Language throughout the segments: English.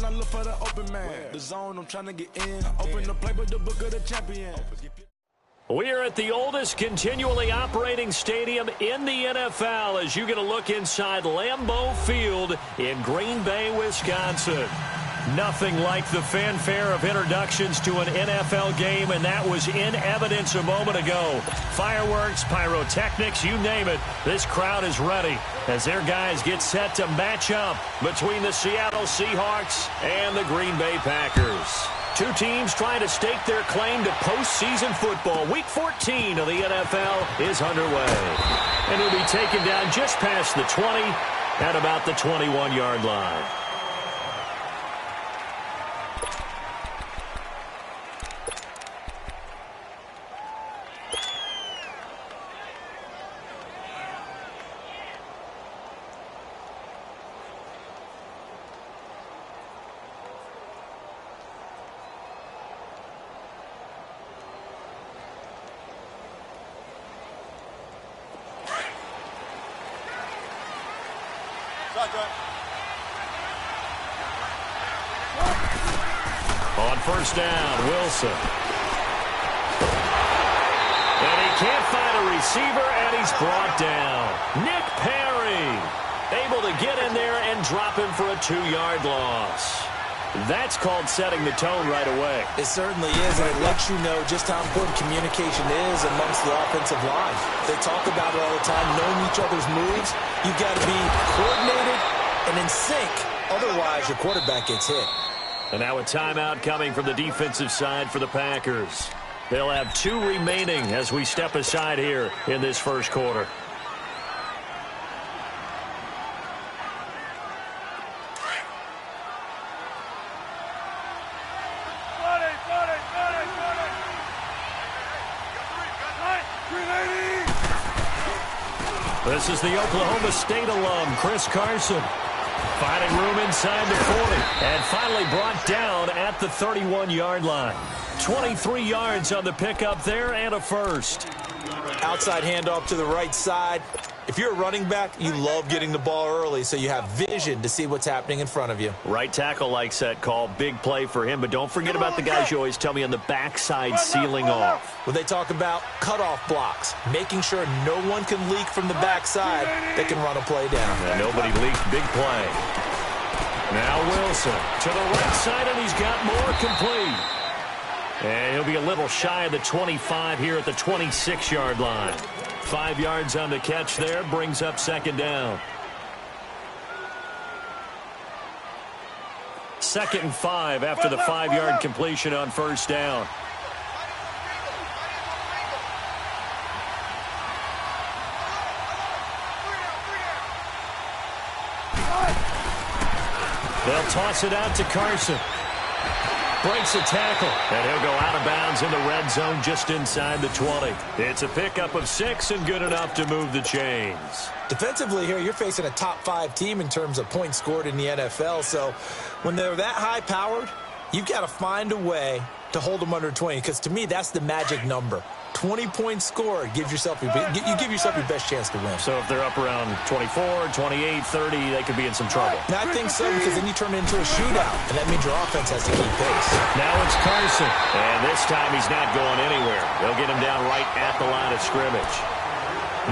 I look for the open man. The zone, I'm trying to get in. Open the playbook, the book of the champion. We're at the oldest continually operating stadium in the NFL as you get a look inside Lambeau Field in Green Bay, Wisconsin. Nothing like the fanfare of introductions to an NFL game, and that was in evidence a moment ago. Fireworks, pyrotechnics, you name it. This crowd is ready as their guys get set to match up between the Seattle Seahawks and the Green Bay Packers. Two teams trying to stake their claim to postseason football. Week 14 of the NFL is underway. And he'll be taken down just past the 20 at about the 21-yard line. On first down, Wilson. And he can't find a receiver, and he's brought down. Nick Perry able to get in there and drop him for a 2-yard loss. That's called setting the tone right away. It certainly is, and it lets you know just how important communication is amongst the offensive line. They talk about it all the time, knowing each other's moves. You've got to be coordinated and in sync. Otherwise, your quarterback gets hit. And now a timeout coming from the defensive side for the Packers. They'll have 2 remaining as we step aside here in this first quarter. This is the Oklahoma State alum, Chris Carson. Finding room inside the 40. And finally brought down at the 31-yard line. 23 yards on the pickup there and a first. Outside handoff to the right side. If you're a running back, you love getting the ball early so you have vision to see what's happening in front of you. Right tackle likes that call. Big play for him. But don't forget about the guys you always tell me on the backside sealing off. When they talk about cutoff blocks, making sure no one can leak from the backside that can run a play down. And nobody leaked. Big play. Now Wilson to the right side, and he's got more complete. And he'll be a little shy of the 25 here at the 26-yard line. 5 yards on the catch there, brings up second down. 2nd and 5 after the 5-yard completion on first down. They'll toss it out to Carson. Breaks a tackle, and he'll go out of bounds in the red zone just inside the 20. It's a pickup of 6 and good enough to move the chains. Defensively here, you're facing a top-5 team in terms of points scored in the NFL, so when they're that high-powered, you've got to find a way to hold them under 20, because to me, that's the magic number. 20 points scored, you give yourself your best chance to win. So if they're up around 24, 28, 30, they could be in some trouble. And I think so, because then you turn it into a shootout, and that means your offense has to keep pace. Now it's Carson, and this time he's not going anywhere. They'll get him down right at the line of scrimmage.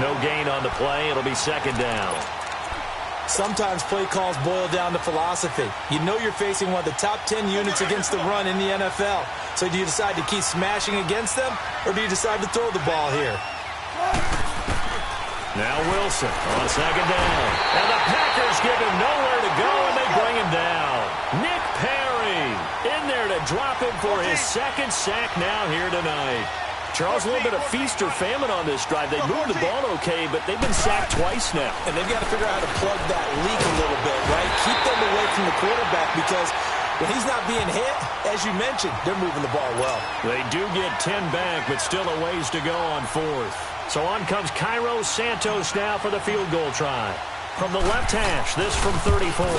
No gain on the play. It'll be second down. Sometimes play calls boil down to philosophy. You know you're facing one of the top 10 units against the run in the NFL. So do you decide to keep smashing against them, or do you decide to throw the ball here? Now Wilson on second down. And the Packers give him nowhere to go, and they bring him down. Nick Perry in there to drop him for his 2nd sack now here tonight. Charles, a little bit of feast or famine on this drive. They moved the ball okay, but they've been sacked twice now. And they've got to figure out how to plug that leak a little bit, right? Keep them away from the quarterback, because when he's not being hit, as you mentioned, they're moving the ball well. They do get 10 back, but still a ways to go on 4th. So on comes Cairo Santos now for the field goal try. From the left hash, this from 34.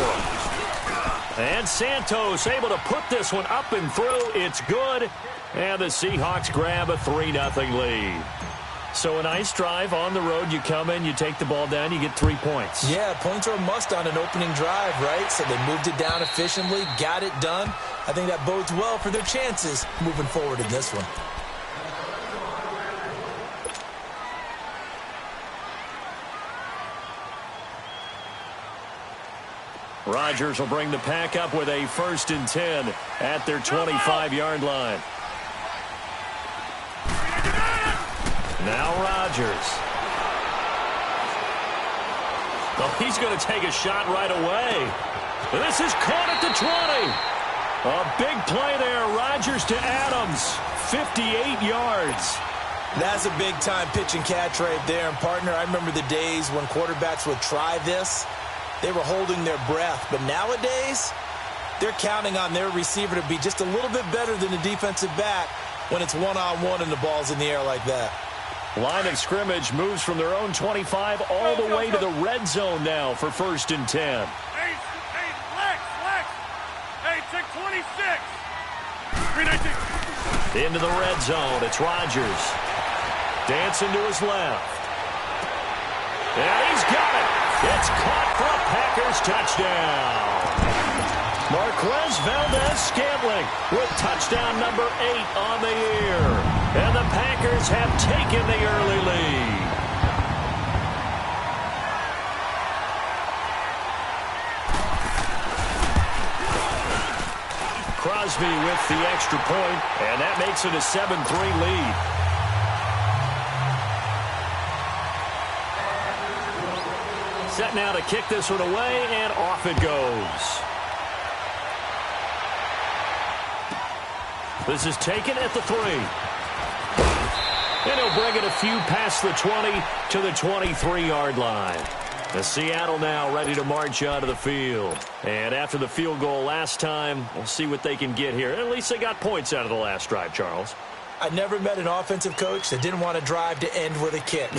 And Santos able to put this one up and through. It's good. And the Seahawks grab a 3-0 lead. So a nice drive on the road. You come in, you take the ball down, you get 3 points. Yeah, points are a must on an opening drive, right? So they moved it down efficiently, got it done. I think that bodes well for their chances moving forward in this one. Rodgers will bring the pack up with a 1st and 10 at their 25-yard line. Now Rodgers. Well, he's going to take a shot right away. This is caught at the 20. A big play there. Rodgers to Adams. 58 yards. That's a big-time pitch and catch right there. And, partner, I remember the days when quarterbacks would try this. They were holding their breath. But nowadays, they're counting on their receiver to be just a little bit better than the defensive back when it's one-on-one and the ball's in the air like that. Line of scrimmage moves from their own 25 all the way to the red zone now for 1st and 10. Hey, Lex. Hey, check 26. 319. Into the red zone. It's Rodgers. Dancing to his left. And he's got it. It's caught for a Packers touchdown. Marquez Valdes-Scantling with touchdown number 8 on the year. And the Packers have taken the early lead. Crosby with the extra point, and that makes it a 7-3 lead. Set now to kick this one away, and off it goes. This is taken at the 3. And he'll bring it a few past the 20 to the 23-yard line. The Seattle now ready to march onto the field. And after the field goal last time, we'll see what they can get here. At least they got points out of the last drive, Charles. I never met an offensive coach that didn't want to drive to end with a kick.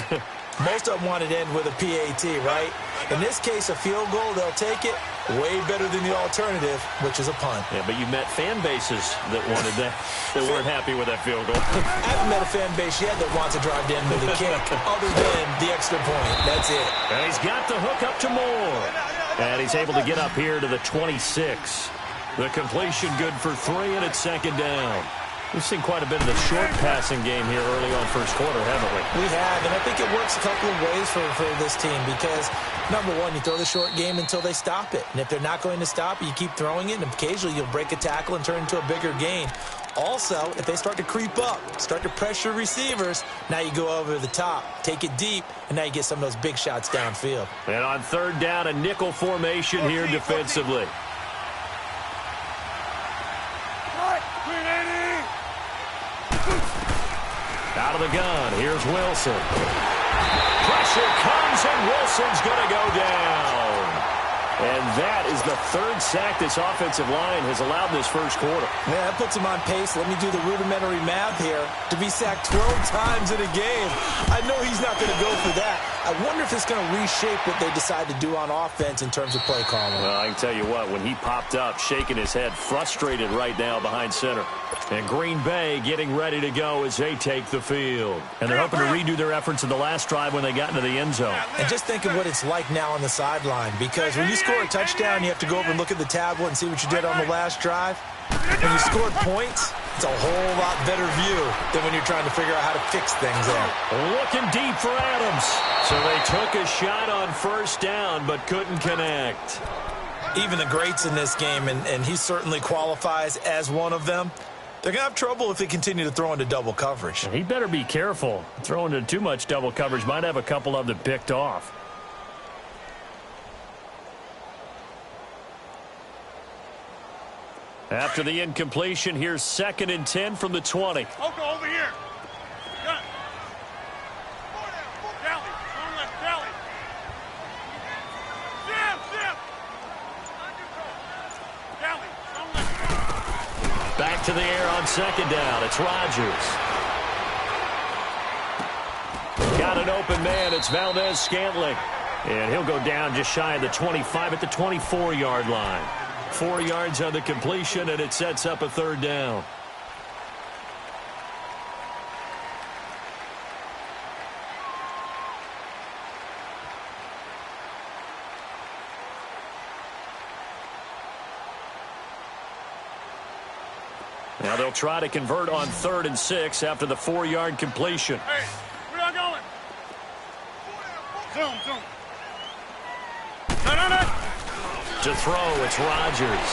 Most of them wanted to end with a PAT, right? In this case, a field goal, they'll take it. Way better than the alternative, which is a punt. Yeah, but you met fan bases that wanted that, that weren't happy with that field goal. I haven't met a fan base yet that wants to drive to end with a kick, other than the extra point. That's it. And he's got the hook up to Moore. And he's able to get up here to the 26. The completion good for 3, and it's 2nd down. We've seen quite a bit of the short passing game here early on first quarter, haven't we? We have, and I think it works a couple of ways for this team because, number one, you throw the short game until they stop it. And if they're not going to stop it, you keep throwing it, and occasionally you'll break a tackle and turn into a bigger gain. Also, if they start to creep up, start to pressure receivers, now you go over the top, take it deep, and now you get some of those big shots downfield. And on 3rd down, a nickel formation here defensively. Out of the gun, here's Wilson. Pressure comes, and Wilson's going to go down. And that is the 3rd sack this offensive line has allowed in this first quarter. Yeah, that puts him on pace. Let me do the rudimentary math here. To be sacked 12 times in a game, I know he's not going to go for that. I wonder if it's going to reshape what they decide to do on offense in terms of play calling. Well, I can tell you what, when he popped up, shaking his head, frustrated right now behind center. And Green Bay getting ready to go as they take the field. And they're hoping to redo their efforts in the last drive when they got into the end zone. And just think of what it's like now on the sideline, because when you score a touchdown, you have to go over and look at the tablet and see what you did on the last drive. When you scored points, it's a whole lot better view than when you're trying to figure out how to fix things there. Looking deep for Adams. So they took a shot on 1st down, but couldn't connect. Even the greats in this game, and he certainly qualifies as one of them, they're going to have trouble if they continue to throw into double coverage. He better be careful. Throwing into too much double coverage might have a couple of them picked off. After the incompletion, here's 2nd and 10 from the 20. Okay, over here. Gun. Tally. Turn left, tally. Zip. Tally. Turn left. Back to the air on 2nd down. It's Rodgers. Got an open man. It's Valdes-Scantling. And he'll go down just shy of the 25 at the 24-yard line. 4 yards on the completion, and it sets up a 3rd down. Now they'll try to convert on 3rd and 6 after the 4-yard completion. Hey, where y'all going? Zoom. No. To throw, it's Rodgers.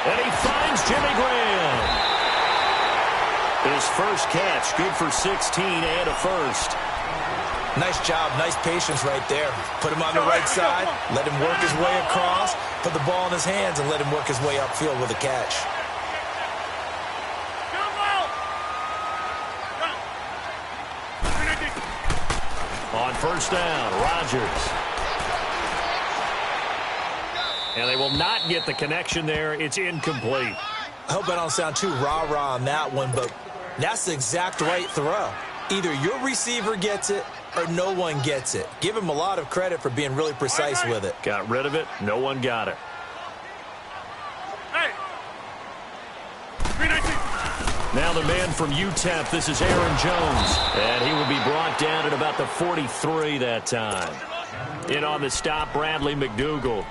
And he finds Jimmy Graham. His first catch, good for 16 and a first. Nice job, nice patience right there. Put him on the right side, let him work his way across, put the ball in his hands, and let him work his way upfield with a catch. On first down, Rodgers. And they will not get the connection there. It's incomplete. I hope I don't sound too rah-rah on that one, but that's the exact right throw. Either your receiver gets it or no one gets it. Give him a lot of credit for being really precise with it. Got rid of it. No one got it. Hey. 319. Now the man from UTEP, this is Aaron Jones. And he will be brought down at about the 43 that time. In on the stop, Bradley McDougald.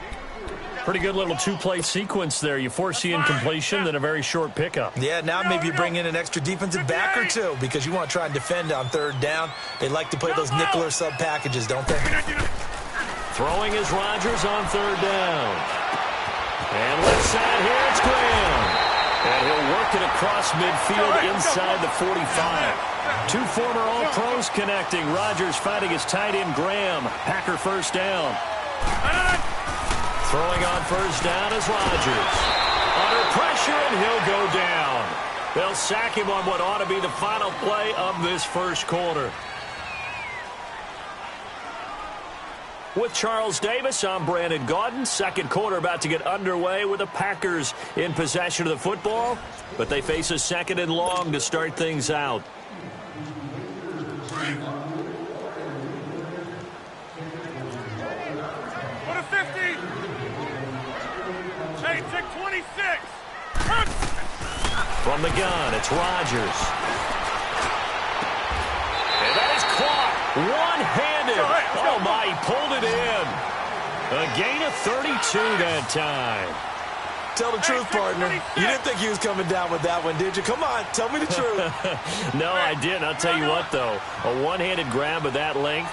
Pretty good little two-play sequence there. You force the incompletion, then a very short pickup. Yeah, now maybe you bring in an extra defensive back or two because you want to try and defend on 3rd down. They like to play those nickel or sub packages, don't they? Throwing is Rodgers on 3rd down. And left side here, it's Graham. And he'll work it across midfield inside the 45. Two former All-Pros connecting. Rodgers fighting his tight end, Graham. Packer first down. Throwing on first down is Rodgers. Under pressure, and he'll go down. They'll sack him on what ought to be the final play of this first quarter. With Charles Davis, I'm Brandon Gaudin. Second quarter about to get underway with the Packers in possession of the football, but they face a 2nd and long to start things out. What a 50. Hey, check 26. From the gun, it's Rodgers. And that is caught one-handed. Oh, my, he pulled it in. A gain of 32 that time. Tell the truth, partner. You didn't think he was coming down with that one, did you? Come on, tell me the truth. No, I didn't. I'll tell you what, though. A one-handed grab of that length.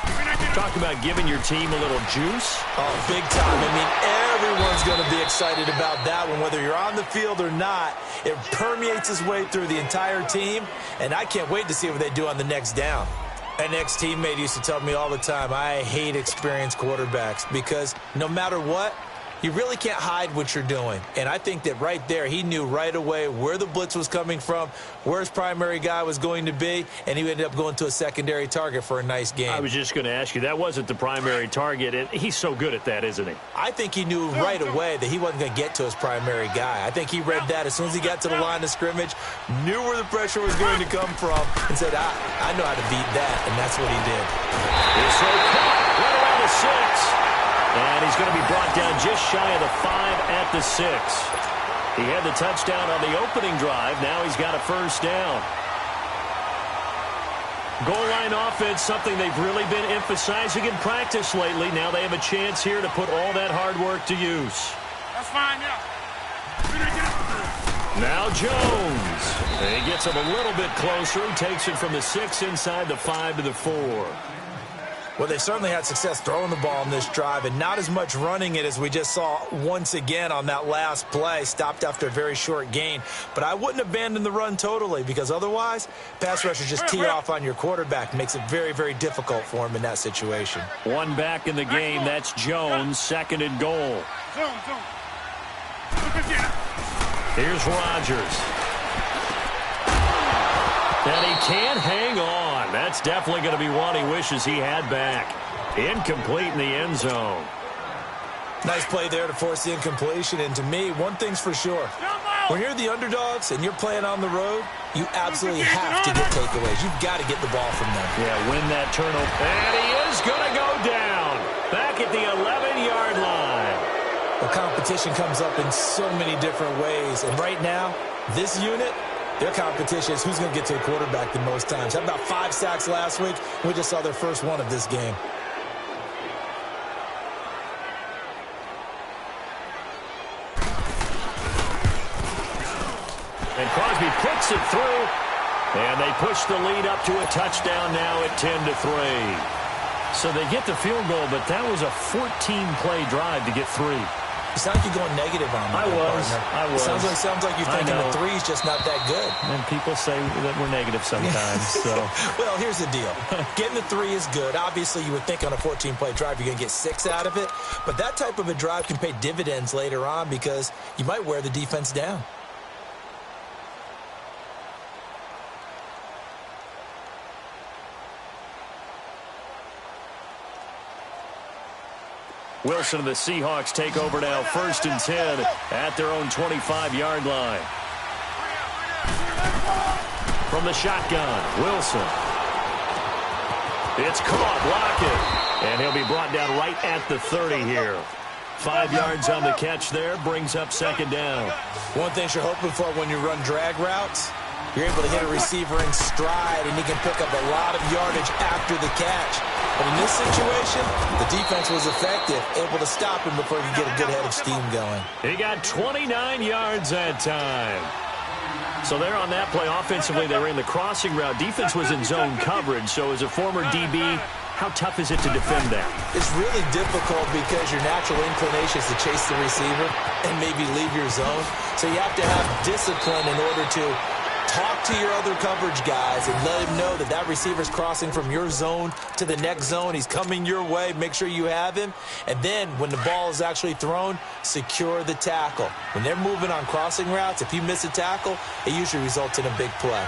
Talk about giving your team a little juice. Oh, big time. I mean, everyone's going to be excited about that one, whether you're on the field or not. It permeates its way through the entire team, and I can't wait to see what they do on the next down. An ex-teammate used to tell me all the time, I hate experienced quarterbacks because no matter what, you really can't hide what you're doing. And I think that right there, he knew right away where the blitz was coming from, where his primary guy was going to be, and he ended up going to a secondary target for a nice game. I was just going to ask you, that wasn't the primary target, and he's so good at that, isn't he? I think he knew right away that he wasn't going to get to his primary guy. I think he read that as soon as he got to the line of scrimmage, knew where the pressure was going to come from, and said, I know how to beat that, and that's what he did. He's so caught right around the 6. And he's going to be brought down just shy of the 5 at the 6. He had the touchdown on the opening drive. Now he's got a first down. Goal line offense, something they've really been emphasizing in practice lately. Now they have a chance here to put all that hard work to use. That's fine, yeah. Now Jones. And he gets him a little bit closer. He takes it from the 6 inside the 5 to the 4. Well, they certainly had success throwing the ball in this drive and not as much running it as we just saw once again on that last play. Stopped after a very short gain. But I wouldn't abandon the run totally because otherwise, pass rushers just tee off on your quarterback. Makes it very, very difficult for him in that situation. One back in the game. That's Jones. 2nd and goal. Zoom. Here's Rodgers. And he can't hang on. That's definitely going to be one he wishes he had back. Incomplete in the end zone. Nice play there to force the incompletion. And to me, one thing's for sure. When you're the underdogs and you're playing on the road, you absolutely have to get takeaways. You've got to get the ball from them. Yeah, win that turnover. And he is going to go down. Back at the 11-yard line. The competition comes up in so many different ways. And right now, this unit, their competition is who's going to get to the quarterback the most times. Had about 5 sacks last week. We just saw their first one of this game. Crosby puts it through, and they push the lead up to a touchdown now at 10-3. So they get the field goal, but that was a 14-play drive to get 3. You sound like you're going negative on me. I was. Sounds like you're thinking the 3's just not that good. And people say that we're negative sometimes. So, well, here's the deal. Getting the 3 is good. Obviously, you would think on a 14-play drive you're going to get 6 out of it. But that type of a drive can pay dividends later on because you might wear the defense down. Wilson and the Seahawks take over now, 1st and 10 at their own 25-yard line. From the shotgun, Wilson. It's caught, Lockett, and he'll be brought down right at the 30 here. 5 yards on the catch there, brings up 2nd down. One thing you're hoping for when you run drag routes, you're able to hit a receiver in stride, and he can pick up a lot of yardage after the catch. But in this situation, the defense was effective, able to stop him before he could get a good head of steam going. He got 29 yards that time. So there on that play, offensively, they ran the crossing route. Defense was in zone coverage, so as a former DB, how tough is it to defend that? It's really difficult because your natural inclination is to chase the receiver and maybe leave your zone. So you have to have discipline in order to talk to your other coverage guys and let him know that that receiver's crossing from your zone to the next zone. He's coming your way. Make sure you have him. And then when the ball is actually thrown, secure the tackle. When they're moving on crossing routes, if you miss a tackle, it usually results in a big play.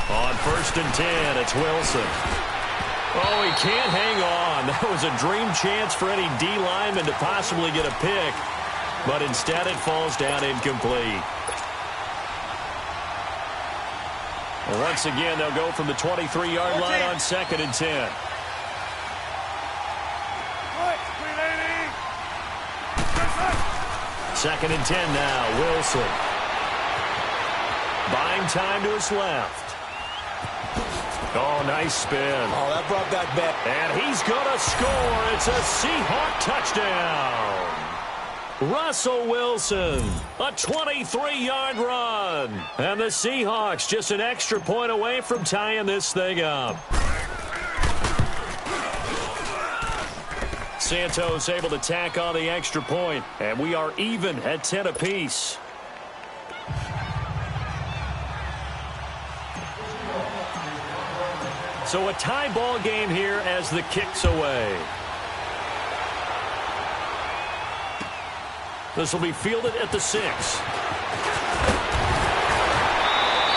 On 1st and 10, it's Wilson. Oh, he can't hang on. That was a dream chance for any D lineman to possibly get a pick. But instead it falls down incomplete. And once again, they'll go from the 23-yard line on 2nd and 10. Second and 10 now, Wilson. Buying time to his left. Oh, nice spin. Oh, that brought back back. And he's going to score. It's a Seahawk touchdown. Russell Wilson, a 23-yard run. And the Seahawks just an extra point away from tying this thing up. Santos able to tack on the extra point, and we are even at 10 apiece. So a tie ball game here as the kick's away. This will be fielded at the 6.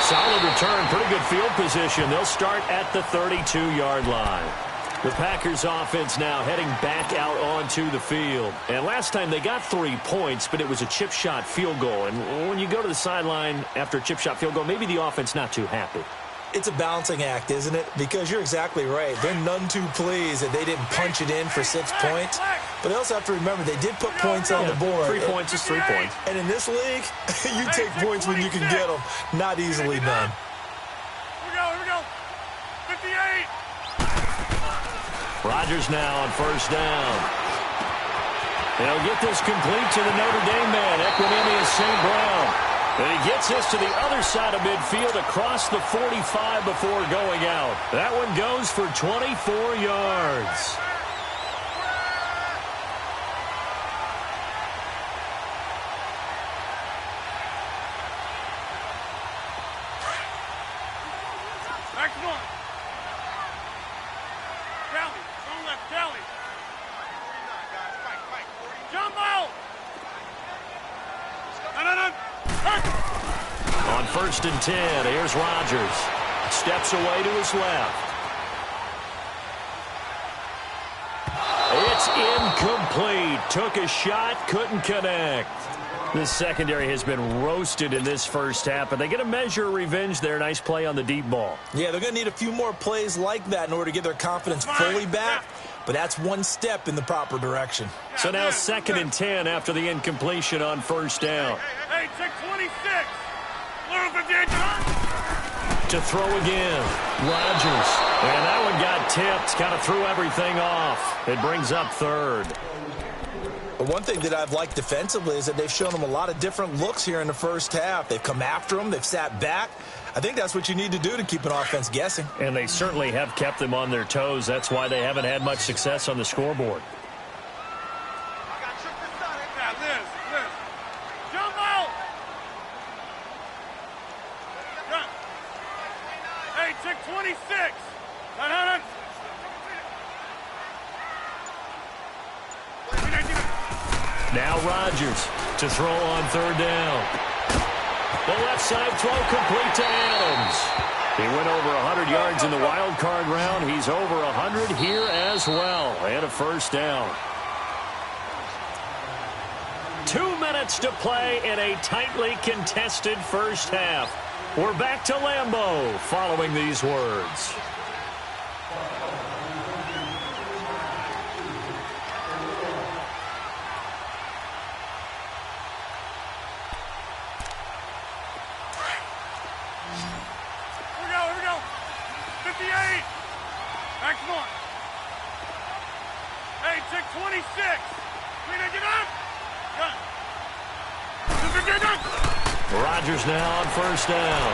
Solid return, pretty good field position. They'll start at the 32-yard line. The Packers offense now heading back out onto the field. And last time they got 3 points, but it was a chip shot field goal. And when you go to the sideline after a chip shot field goal, maybe the offense not too happy. It's a balancing act, isn't it? Because you're exactly right. They're none too pleased that they didn't punch it in for 6 points. But they also have to remember they did put points on the board. 3 points is 3 points. And in this league, you take points when you can get them. Not easily done. Here we go. 58. Rodgers now on 1st down. They'll get this complete to the Notre Dame man, Equanimeous St. Brown. And he gets this to the other side of midfield across the 45 before going out. That one goes for 24 yards. Next one. Kelly. Don't let Kelly. Jumbo. No. On 1st and 10, here's Rodgers. Steps away to his left. It's incomplete. Took a shot, couldn't connect. This secondary has been roasted in this first half, but they get a measure of revenge there. Nice play on the deep ball. Yeah, they're going to need a few more plays like that in order to get their confidence fully back. But that's one step in the proper direction. So now 2nd and 10 after the incompletion on 1st down. Hey, check 26. To throw again, Rodgers. And that one got tipped, kind of threw everything off. It brings up 3rd. But one thing that I've liked defensively is that they've shown them a lot of different looks here in the first half. They've come after them. They've sat back. I think that's what you need to do to keep an offense guessing. And they certainly have kept them on their toes. That's why they haven't had much success on the scoreboard. Check 26. No. Now Rodgers to throw on third down. The left side throw complete to Adams. He went over 100 yards in the wild card round. He's over 100 here as well. And a first down. 2 minutes to play in a tightly contested first half. We're back to Lambeau following these words. Here we go. 58. Maximum. Hey, check 26. Get up. Rodgers now on first down.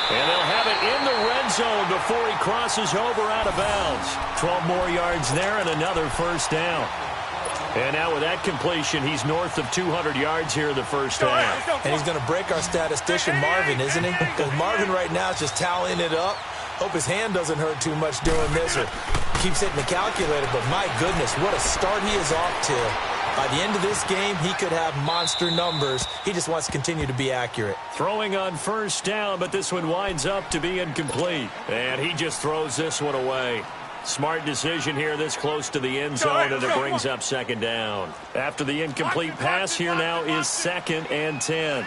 And they'll have it in the red zone before he crosses over out of bounds. 12 more yards there and another first down. And now with that completion, he's north of 200 yards here in the first half. And he's going to break our statistician, Marvin, isn't he? Because Marvin right now is just tallying it up. Hope his hand doesn't hurt too much doing this or keeps hitting the calculator. But my goodness, what a start he is off to. By the end of this game, he could have monster numbers. He just wants to continue to be accurate. Throwing on first down, but this one winds up to be incomplete. And he just throws this one away. Smart decision here this close to the end zone, and it brings up second down. After the incomplete pass, here now is 2nd and 10.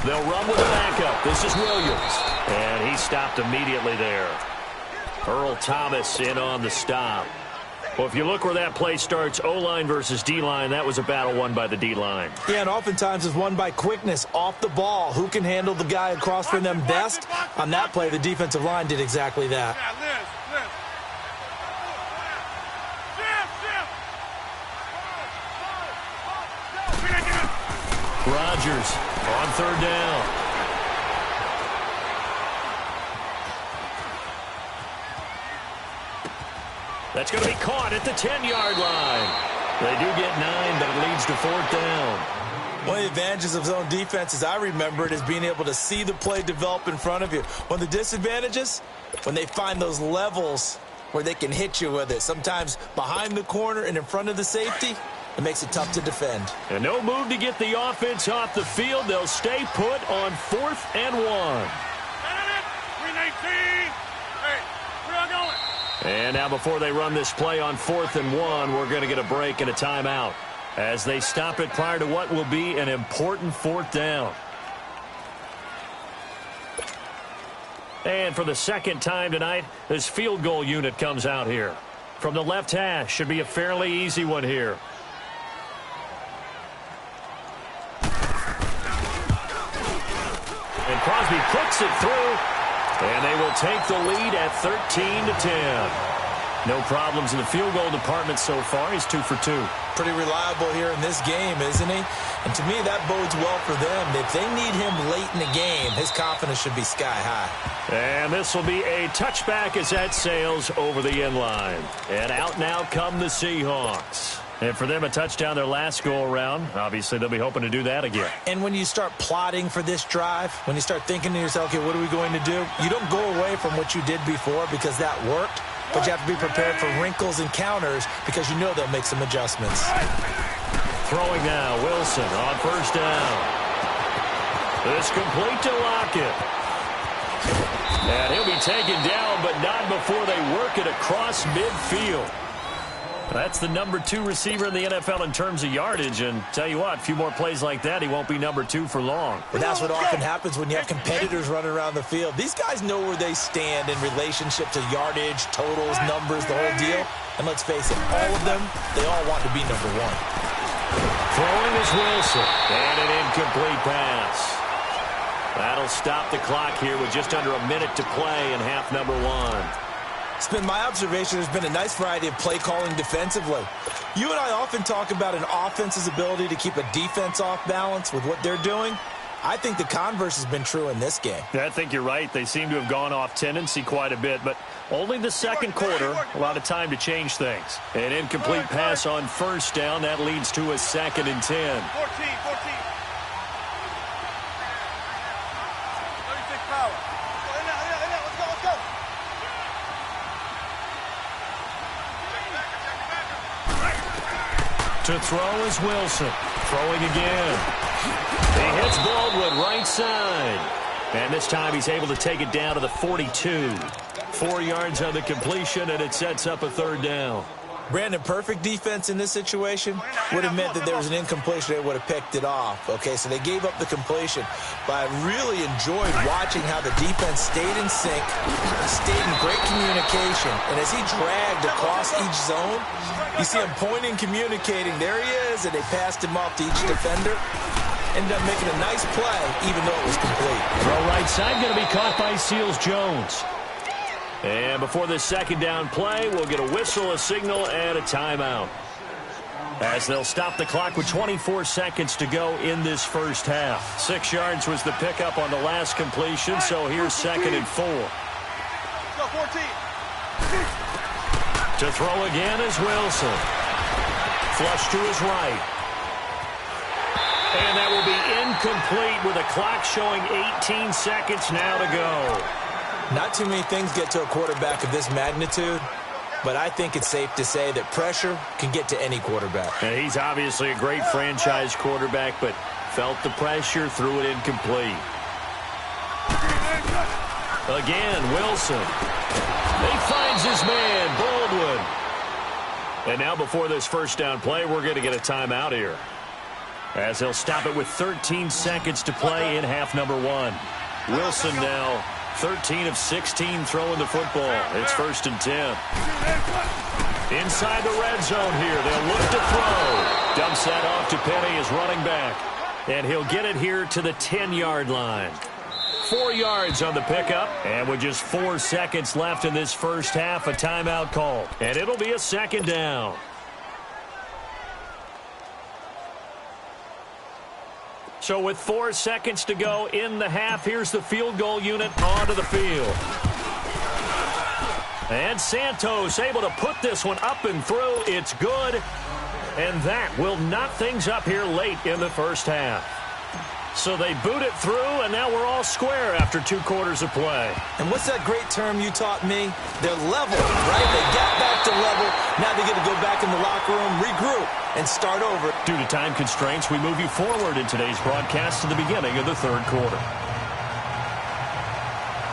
They'll run with the backup. This is Williams. And he stopped immediately there. Earl Thomas in on the stop. Well, if you look where that play starts, O-line versus D-line, that was a battle won by the D-line. Yeah, and oftentimes it's won by quickness off the ball. Who can handle the guy across from them best? On that play, the defensive line did exactly that. Rodgers on third down. That's going to be caught at the 10-yard line. They do get 9, but it leads to 4th down. One of the advantages of zone defense, as I remember it, is being able to see the play develop in front of you. One of the disadvantages, when they find those levels where they can hit you with it, sometimes behind the corner and in front of the safety, it makes it tough to defend. And no move to get the offense off the field. They'll stay put on 4th and 1. 319. Hey, where are going? And now before they run this play on 4th and 1, we're going to get a break and a timeout as they stop it prior to what will be an important 4th down. And for the second time tonight, this field goal unit comes out here. From the left hash, should be a fairly easy one here. And Crosby puts it through. And they will take the lead at 13-10. No problems in the field goal department so far. He's 2 for 2. Pretty reliable here in this game, isn't he? And to me, that bodes well for them. If they need him late in the game, his confidence should be sky high. And this will be a touchback as that sails over the end line. And out now come the Seahawks. And for them, a touchdown their last go-around. Obviously, they'll be hoping to do that again. And when you start plotting for this drive, when you start thinking to yourself, okay, what are we going to do? You don't go away from what you did before because that worked, but you have to be prepared for wrinkles and counters because you know they'll make some adjustments. Throwing now, Wilson on first down. This complete to Lockett. And he'll be taken down, but not before they work it across midfield. That's the number 2 receiver in the NFL in terms of yardage. And tell you what, a few more plays like that, he won't be number 2 for long. And that's what often happens when you have competitors running around the field. These guys know where they stand in relationship to yardage, totals, numbers, the whole deal. And let's face it, all of them, they all want to be number 1. Throwing is Wilson. And an incomplete pass. That'll stop the clock here with just under a minute to play in half number one. It's been my observation there's been a nice variety of play calling defensively. You and I often talk about an offense's ability to keep a defense off balance with what they're doing. I think the converse has been true in this game. I think you're right. They seem to have gone off tendency quite a bit, but only the second quarter, a lot of time to change things. An incomplete pass on first down. That leads to a 2nd and 10. 14. 36 power. Let's go. To throw is Wilson. Throwing again. He hits Baldwin right side. And this time he's able to take it down to the 42. 4 yards on the completion, and it sets up a 3rd down. Brandon, perfect defense in this situation would have meant that there was an incompletion. They would have picked it off. Okay, so they gave up the completion. But I really enjoyed watching how the defense stayed in sync, stayed in great communication. And as he dragged across each zone, you see him pointing, communicating. There he is, and they passed him off to each defender. Ended up making a nice play, even though it was complete. Throw right side, going to be caught by Seals-Jones. And before this 2nd down play, we'll get a whistle, a signal, and a timeout. As they'll stop the clock with 24 seconds to go in this first half. 6 yards was the pickup on the last completion, so here's 2nd and 4. Let's go, 14. To throw again is Wilson. Flush to his right. And that will be incomplete with a clock showing 18 seconds now to go. Not too many things get to a quarterback of this magnitude, but I think it's safe to say that pressure can get to any quarterback. And he's obviously a great franchise quarterback, but felt the pressure, threw it incomplete. Again, Wilson. He finds his man, Baldwin. And now before this first down play, we're going to get a timeout here, as they'll stop it with 13 seconds to play in half number one. Wilson now 13 of 16 throwing the football. It's 1st and 10. Inside the red zone here. They'll look to throw. Dumps that off to Penny as running back. And he'll get it here to the 10-yard line. 4 yards on the pickup. And with just 4 seconds left in this first half, a timeout call. And it'll be a 2nd down. So with 4 seconds to go in the half, here's the field goal unit onto the field. And Santos able to put this one up and through. It's good. And that will knock things up here late in the first half. So they boot it through, and now we're all square after 2 quarters of play. And what's that great term you taught me? They're level, right? They got back to level. Now they get to go back in the locker room, regroup, and start over. Due to time constraints, we move you forward in today's broadcast to the beginning of the 3rd quarter.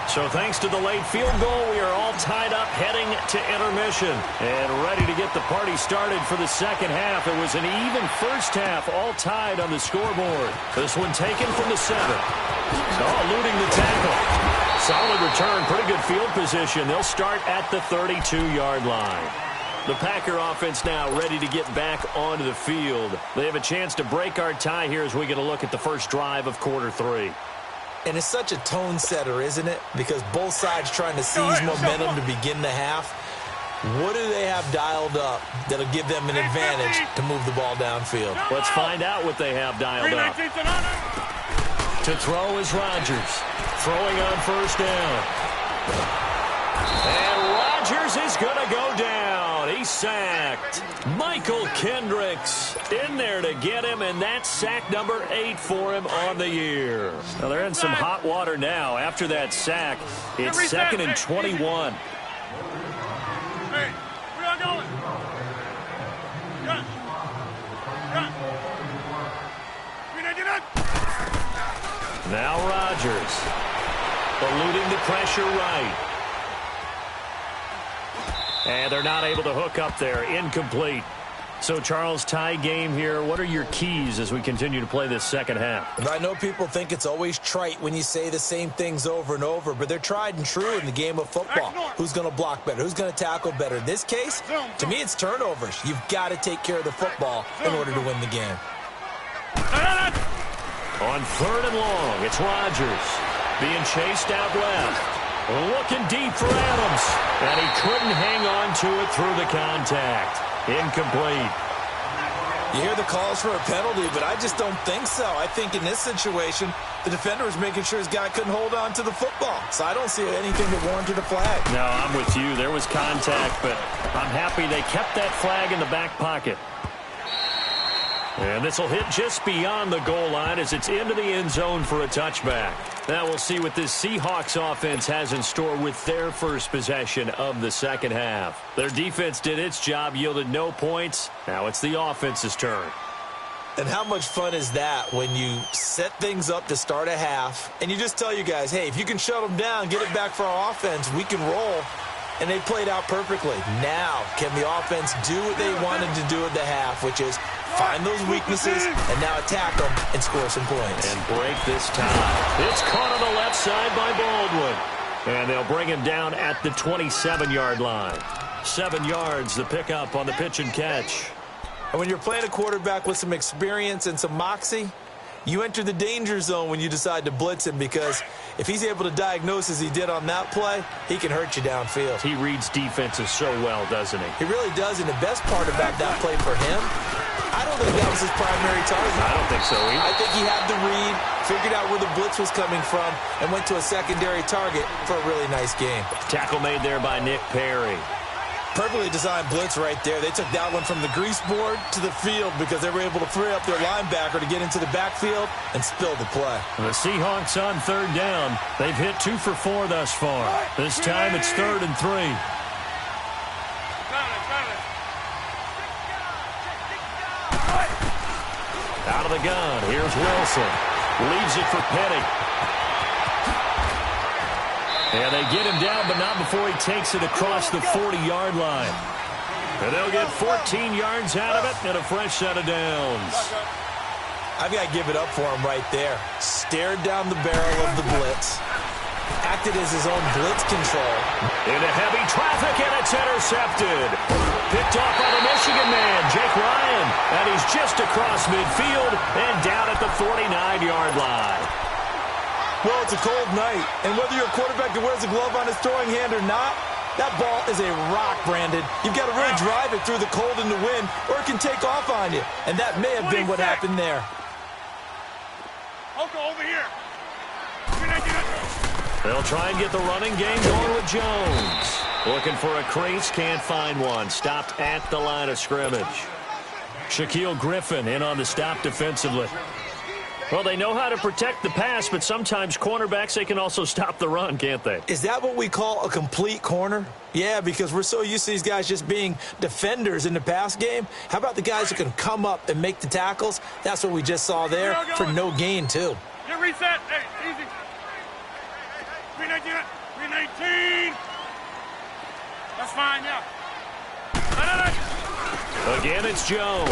So thanks to the late field goal, we are all tied up heading to intermission and ready to get the party started for the second half. It was an even first half, all tied on the scoreboard. This one taken from the 7. Eluding the tackle. Solid return, pretty good field position. They'll start at the 32-yard line. The Packer offense now ready to get back onto the field. They have a chance to break our tie here as we get a look at the first drive of quarter 3. And it's such a tone setter, isn't it? Because both sides trying to seize momentum to begin the half. What do they have dialed up that'll give them an advantage to move the ball downfield? Let's find out what they have dialed up. To throw is Rodgers. Throwing on first down. And Rodgers is going to go down. He's sacked. Michael Kendricks in there to get him, and that's sack number 8 for him on the year. Now they're in some hot water now. After that sack, it's 2nd and 21. Hey, we are going. Run. Run. We need to get up. Now Rodgers. Eluding the pressure right. And they're not able to hook up there. Incomplete. So, Charles, tie game here. What are your keys as we continue to play this second half? I know people think it's always trite when you say the same things over and over, but they're tried and true in the game of football. Who's going to block better? Who's going to tackle better? In this case, to me, it's turnovers. You've got to take care of the football in order to win the game. On 3rd and long, it's Rodgers being chased out left. Looking deep for Adams. And he couldn't hang on to it through the contact. Incomplete. You hear the calls for a penalty, but I just don't think so. I think in this situation, the defender was making sure his guy couldn't hold on to the football. So I don't see anything that warranted a flag. No, I'm with you. There was contact, but I'm happy they kept that flag in the back pocket. And this will hit just beyond the goal line as it's into the end zone for a touchback. Now we'll see what this Seahawks offense has in store with their first possession of the second half. Their defense did its job, yielded no points. Now it's the offense's turn. And how much fun is that when you set things up to start a half and you just tell you guys, hey, if you can shut them down, get it back for our offense, we can roll. And they played out perfectly. Now, can the offense do what they wanted to do at the half, which is find those weaknesses and now attack them and score some points. And break this tie. It's caught on the left side by Baldwin. And they'll bring him down at the 27-yard line. 7 yards, the pickup on the pitch and catch. And when you're playing a quarterback with some experience and some moxie, you enter the danger zone when you decide to blitz him, because if he's able to diagnose as he did on that play, he can hurt you downfield. He reads defenses so well, doesn't he? He really does, and the best part about that play for him, I don't think that was his primary target. I don't think so either. I think he had the read, figured out where the blitz was coming from, and went to a secondary target for a really nice game. Tackle made there by Nick Perry. Perfectly designed blitz right there. They took that one from the grease board to the field because they were able to free up their linebacker to get into the backfield and spill the play. The Seahawks on 3rd down. They've hit 2 for 4 thus far. This time it's 3rd and 3. Out of the gun. Here's Wilson. Leaves it for Petty. And they get him down, but not before he takes it across the 40-yard line. And they'll get 14 yards out of it and a fresh set of downs. I've got to give it up for him right there. Stared down the barrel of the blitz. Acted as his own blitz control. Into heavy traffic, and it's intercepted. Picked off by the Michigan man, Jake Ryan. And he's just across midfield and down at the 49-yard line. Well, it's a cold night, and whether you're a quarterback that wears a glove on his throwing hand or not, that ball is a rock, Brandon. You've got to really drive it through the cold and the wind, or it can take off on you. And that may have been what happened there. Oko, over here. They'll try and get the running game going with Jones. Looking for a crease, can't find one. Stopped at the line of scrimmage. Shaquille Griffin in on the stop defensively. Well, they know how to protect the pass, but sometimes cornerbacks, they can also stop the run, can't they? Is that what we call a complete corner? Yeah, because we're so used to these guys just being defenders in the pass game. How about the guys who can come up and make the tackles? That's what we just saw there for no gain, too. Get reset. Hey, easy. 319. That's fine, yeah. Again, it's Jones.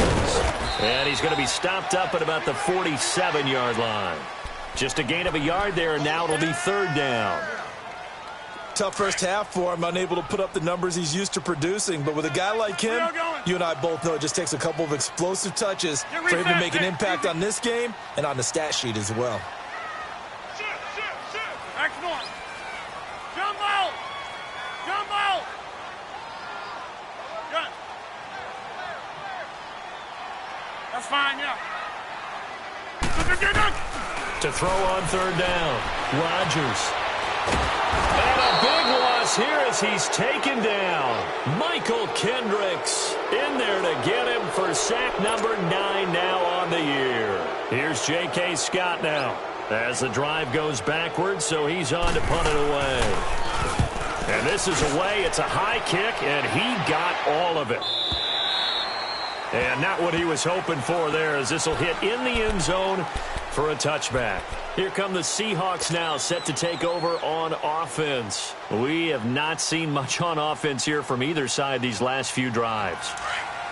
And he's going to be stopped up at about the 47-yard line. Just a gain of a yard there, and now it'll be 3rd down. Tough first half for him, unable to put up the numbers he's used to producing. But with a guy like him, you and I both know it just takes a couple of explosive touches for him to make an impact on this game and on the stat sheet as well. Action on. Jumbo! Jumbo! Good. That's fine, yeah. To throw on 3rd down, Rodgers. And a big loss here as he's taken down. Michael Kendricks in there to get him for sack number 9 now on the year. Here's J.K. Scott now as the drive goes backwards, so he's on to punt it away. And this is away. It's a high kick, and he got all of it. And not what he was hoping for there, as this will hit in the end zone for a touchback. Here come the Seahawks now, set to take over on offense. We have not seen much on offense here from either side these last few drives.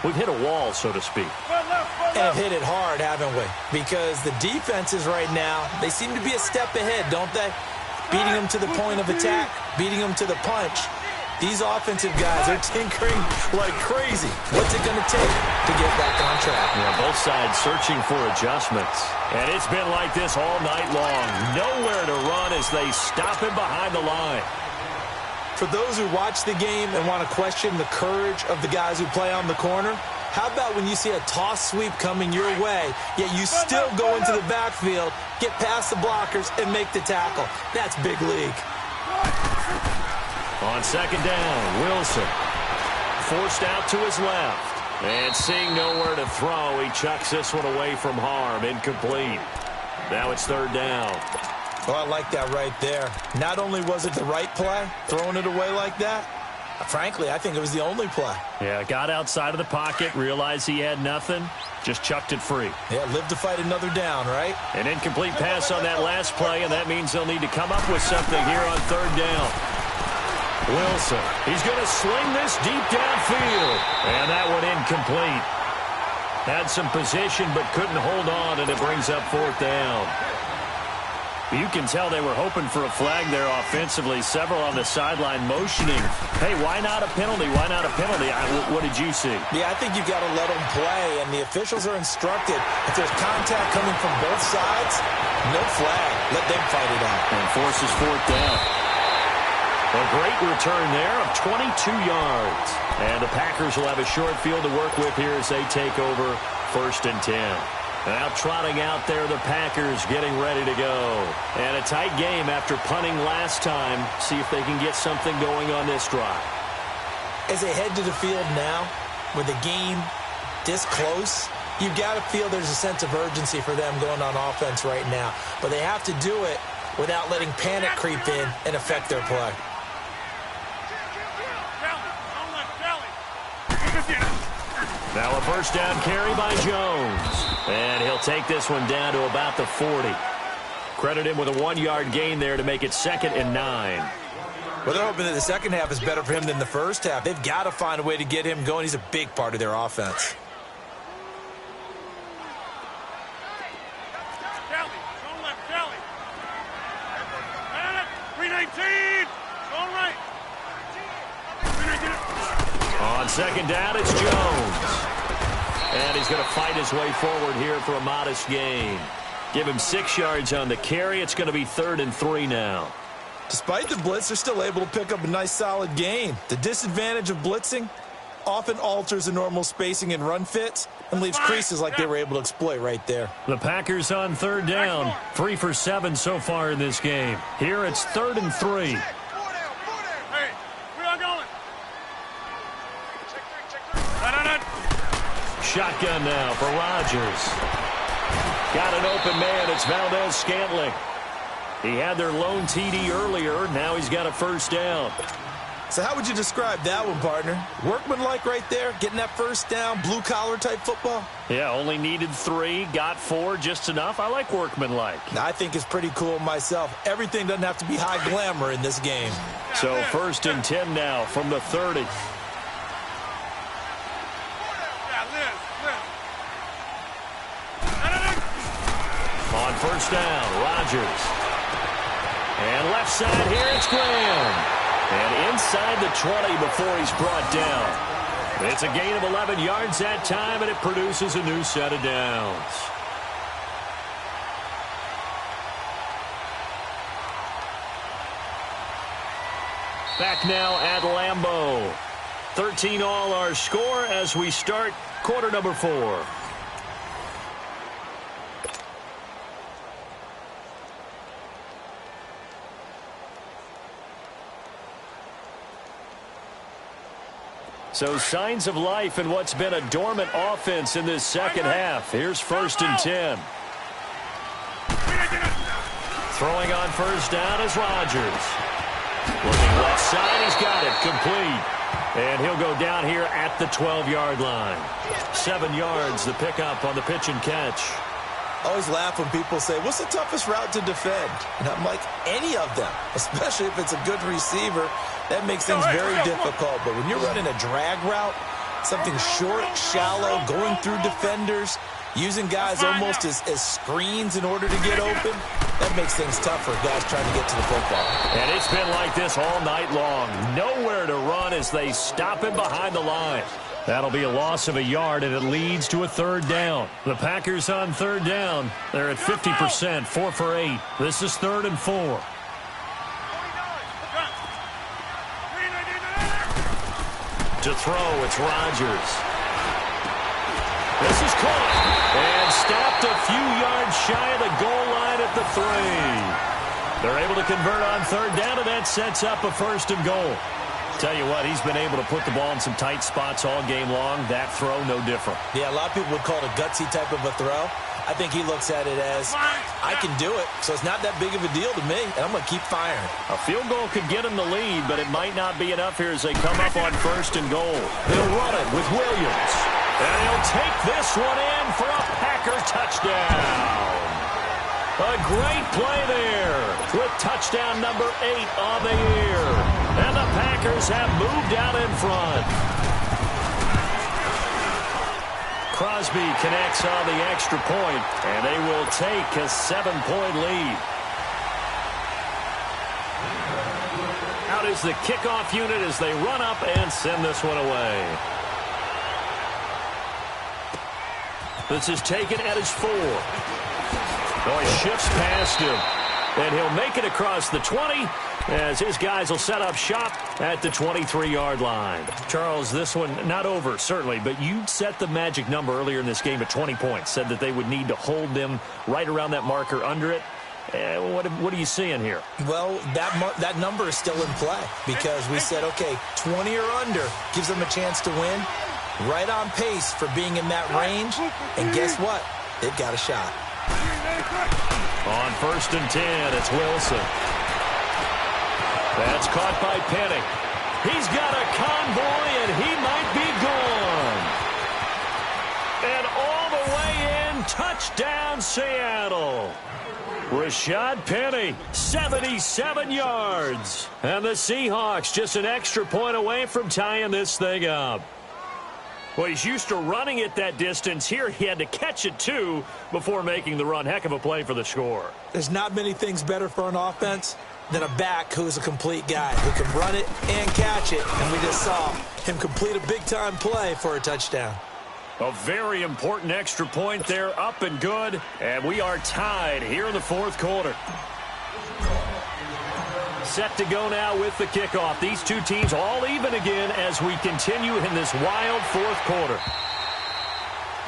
We've hit a wall, so to speak. And hit it hard, haven't we? Because the defenses right now, they seem to be a step ahead, don't they? Beating them to the point of attack, beating them to the punch. These offensive guys are tinkering like crazy. What's it going to take to get back on track? Yeah, both sides searching for adjustments. And it's been like this all night long. Nowhere to run as they stop him behind the line. For those who watch the game and want to question the courage of the guys who play on the corner, how about when you see a toss sweep coming your way, yet you still go into the backfield, get past the blockers, and make the tackle? That's big league. On second down, Wilson forced out to his left. And seeing nowhere to throw, he chucks this one away from harm. Incomplete. Now it's third down. Oh, I like that right there. Not only was it the right play, throwing it away like that, frankly, I think it was the only play. Yeah, got outside of the pocket, realized he had nothing, just chucked it free. Yeah, live to fight another down, right? An incomplete pass on that last play, and that means they'll need to come up with something here on third down. Wilson, he's going to sling this deep downfield. And that one incomplete. Had some position but couldn't hold on, and it brings up fourth down. You can tell they were hoping for a flag there offensively. Several on the sideline motioning. Hey, why not a penalty? Why not a penalty? What did you see? Yeah, I think you've got to let them play, and the officials are instructed. If there's contact coming from both sides, no flag. Let them fight it out. And forces fourth down. A great return there of 22 yards. And the Packers will have a short field to work with here as they take over first and 10. Now trotting out there, the Packers getting ready to go. And a tight game after punting last time. See if they can get something going on this drive. As they head to the field now, with the game this close, you've got to feel there's a sense of urgency for them going on offense right now. But they have to do it without letting panic creep in and affect their play. Now a first down carry by Jones. And he'll take this one down to about the 40. Credit him with a 1-yard gain there to make it 2nd and 9. Well, they're hoping that the second half is better for him than the first half. They've got to find a way to get him going. He's a big part of their offense. Kelly, don't let Kelly. 319. All right. 319. On second down, it's Jones. And he's going to fight his way forward here for a modest gain. Give him 6 yards on the carry. It's going to be 3rd and 3 now. Despite the blitz, they're still able to pick up a nice, solid gain. The disadvantage of blitzing often alters the normal spacing and run fits and leaves creases like they were able to exploit right there. The Packers on third down. 3 for 7 so far in this game. Here it's 3rd and 3. Hey, we are going. Shotgun now for Rodgers. Got an open man. It's Valdez-Scantling. He had their lone TD earlier. Now he's got a first down. So how would you describe that one, partner? Workmanlike right there, getting that first down, blue-collar type football? Yeah, only needed 3, got 4, just enough. I like workmanlike. I think it's pretty cool myself. Everything doesn't have to be high glamour in this game. So 1st and 10 now from the 30. On first down, Rodgers. And left side here, it's Graham. And inside the 20 before he's brought down. It's a gain of 11 yards that time, and it produces a new set of downs. Back now at Lambeau. 13 all our score as we start quarter number 4. So signs of life in what's been a dormant offense in this second half. Here's 1st and 10. Throwing on first down is Rodgers. Looking left side, he's got it, complete. And he'll go down here at the 12-yard line. 7 yards, the pickup on the pitch and catch. I always laugh when people say, what's the toughest route to defend? And I'm like, any of them, especially if it's a good receiver. That makes things very difficult. But when you're running a drag route, something short, shallow, going through defenders, using guys almost as screens in order to get open, that makes things tough for guys trying to get to the football. And it's been like this all night long. Nowhere nowhere to run as they stop him behind the line. That'll be a loss of a yard, and it leads to a third down. The Packers on third down. They're at 50%, 4 for 8. This is 3rd and 4. To throw, it's Rodgers. This is caught and stopped a few yards shy of the goal line at the 3. They're able to convert on third down, and that sets up a 1st and goal. Tell you what, he's been able to put the ball in some tight spots all game long. That throw, no different. Yeah, a lot of people would call it a gutsy type of a throw. I think he looks at it as, I can do it, so it's not that big of a deal to me, and I'm going to keep firing. A field goal could get him the lead, but it might not be enough here as they come up on 1st and goal. He'll run it with Williams. And he'll take this one in for a Packer touchdown. A great play there with touchdown number 8 on the year. And the Packers have moved out in front. Crosby connects on the extra point, and they will take a 7-point lead. Out is the kickoff unit as they run up and send this one away. This is taken at his 4. Oh, he shifts past him. And he'll make it across the 20 as his guys will set up shop at the 23-yard line. Charles, this one not over, certainly, but you set the magic number earlier in this game at 20 points. Said that they would need to hold them right around that marker under it. What are you seeing here? Well, that number is still in play because we said, okay, 20 or under gives them a chance to win. Right on pace for being in that range. And guess what? They've got a shot. On 1st and 10, it's Wilson. That's caught by Penny. He's got a convoy, and he might be gone. And all the way in, touchdown Seattle. Rashad Penny, 77 yards. And the Seahawks just an extra point away from tying this thing up. Well, he's used to running it that distance. Here he had to catch it, too, before making the run. Heck of a play for the score. There's not many things better for an offense than a back who's a complete guy who can run it and catch it. And we just saw him complete a big-time play for a touchdown. A very important extra point there, up and good. And we are tied here in the 4th quarter. Set to go now with the kickoff. These two teams all even again as we continue in this wild 4th quarter.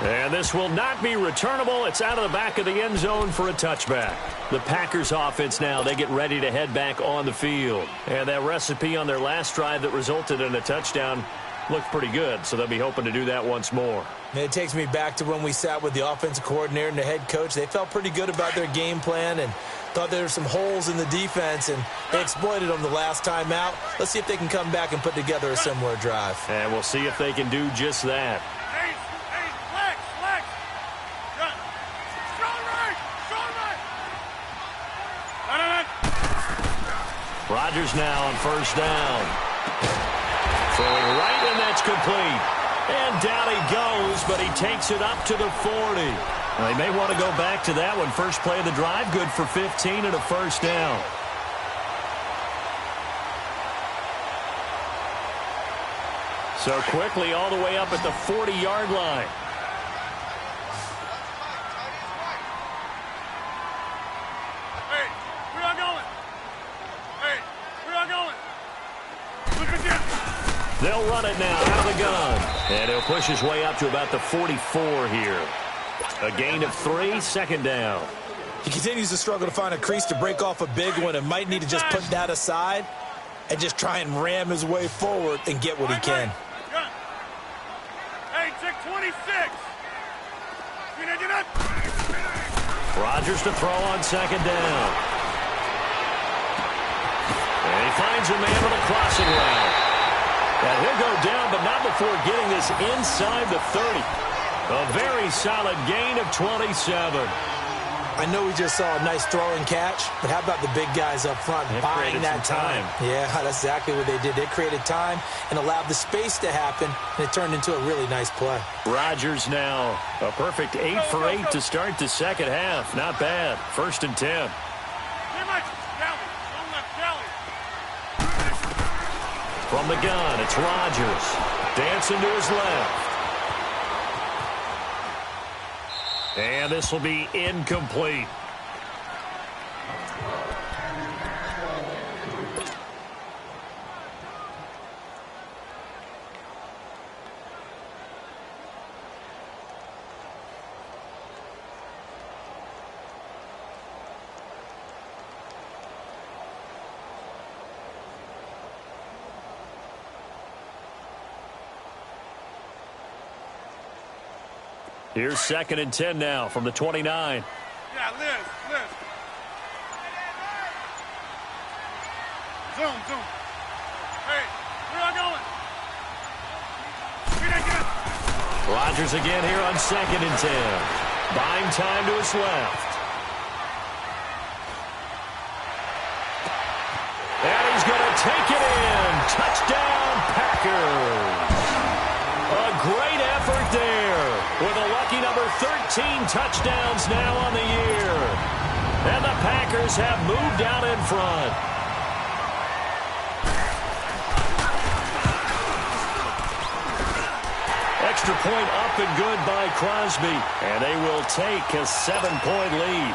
And this will not be returnable. It's out of the back of the end zone for a touchback. The Packers offense now, they get ready to head back on the field. And that recipe on their last drive that resulted in a touchdown looked pretty good, so they'll be hoping to do that once more. And it takes me back to when we sat with the offensive coordinator and the head coach. They felt pretty good about their game plan and thought there were some holes in the defense, and they exploited them the last time out. Let's see if they can come back and put together a similar drive. And we'll see if they can do just that. Hey, flex. Run. Strong right. Rodgers now on 1st down. Throwing right, and that's complete. And down he goes, but he takes it up to the 40. Now, they may want to go back to that one. First play of the drive, good for 15 and a 1st down. So quickly all the way up at the 40-yard line. Hey, we are going. Look again. They'll run it now out of the gun. And he'll push his way up to about the 44 here. A gain of 3, 2nd down. He continues to struggle to find a crease to break off a big one and might need to just put that aside and just try and ram his way forward and get what he can. Hey, check 26. Rodgers to throw on 2nd down. And he finds a man with a crossing route. And he'll go down, but not before getting this inside the 30. A very solid gain of 27. I know we just saw a nice throw and catch, but how about the big guys up front buying that time? Yeah, that's exactly what they did. They created time and allowed the space to happen, and it turned into a really nice play. Rodgers now a perfect 8 for 8 to start the 2nd half. Not bad. 1st and 10. From the gun, it's Rodgers. Dancing to his left. And this will be incomplete. Here's 2nd and 10 now from the 29. Yeah, Liz. Zoom. Hey, where are you going? Read again. Rodgers again here on 2nd and 10. Buying time to his left. And he's going to take it in. Touchdown, Packers. A great effort there with a lucky number 13 touchdowns now on the year. And the Packers have moved out in front. Extra point up and good by Crosby. And they will take a 7-point lead.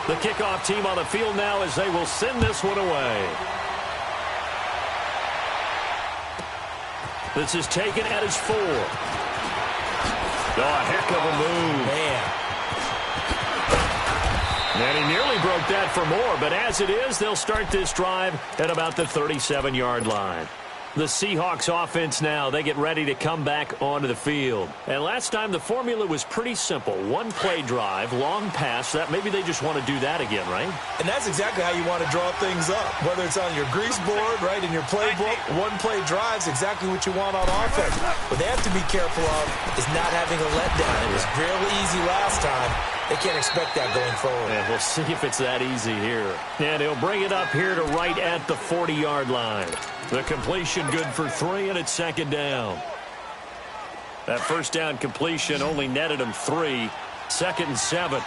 The kickoff team on the field now as they will send this one away. This is taken at his 4. Oh, a heck of a move. Man. And he nearly broke that for more, but as it is, they'll start this drive at about the 37-yard line. The Seahawks offense now, they get ready to come back onto the field. And last time the formula was pretty simple. One-play drive, long pass. That maybe they just want to do that again, right? And that's exactly how you want to draw things up. Whether it's on your grease board, right, in your playbook, one-play drive's exactly what you want on offense. What they have to be careful of is not having a letdown. It was real easy last time. They can't expect that going forward. Yeah, we'll see if it's that easy here. And he'll bring it up here to right at the 40-yard line. The completion good for 3, and it's 2nd down. That first down completion only netted him 3. 2nd and 7.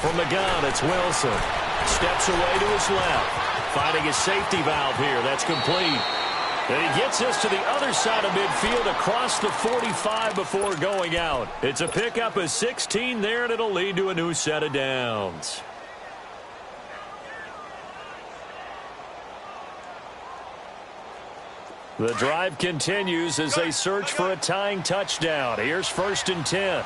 From the gun, it's Wilson. Steps away to his left. Finding his safety valve here. That's complete. And he gets this to the other side of midfield across the 45 before going out. It's a pickup of 16 there, and it'll lead to a new set of downs. The drive continues as they search for a tying touchdown. Here's 1st and 10.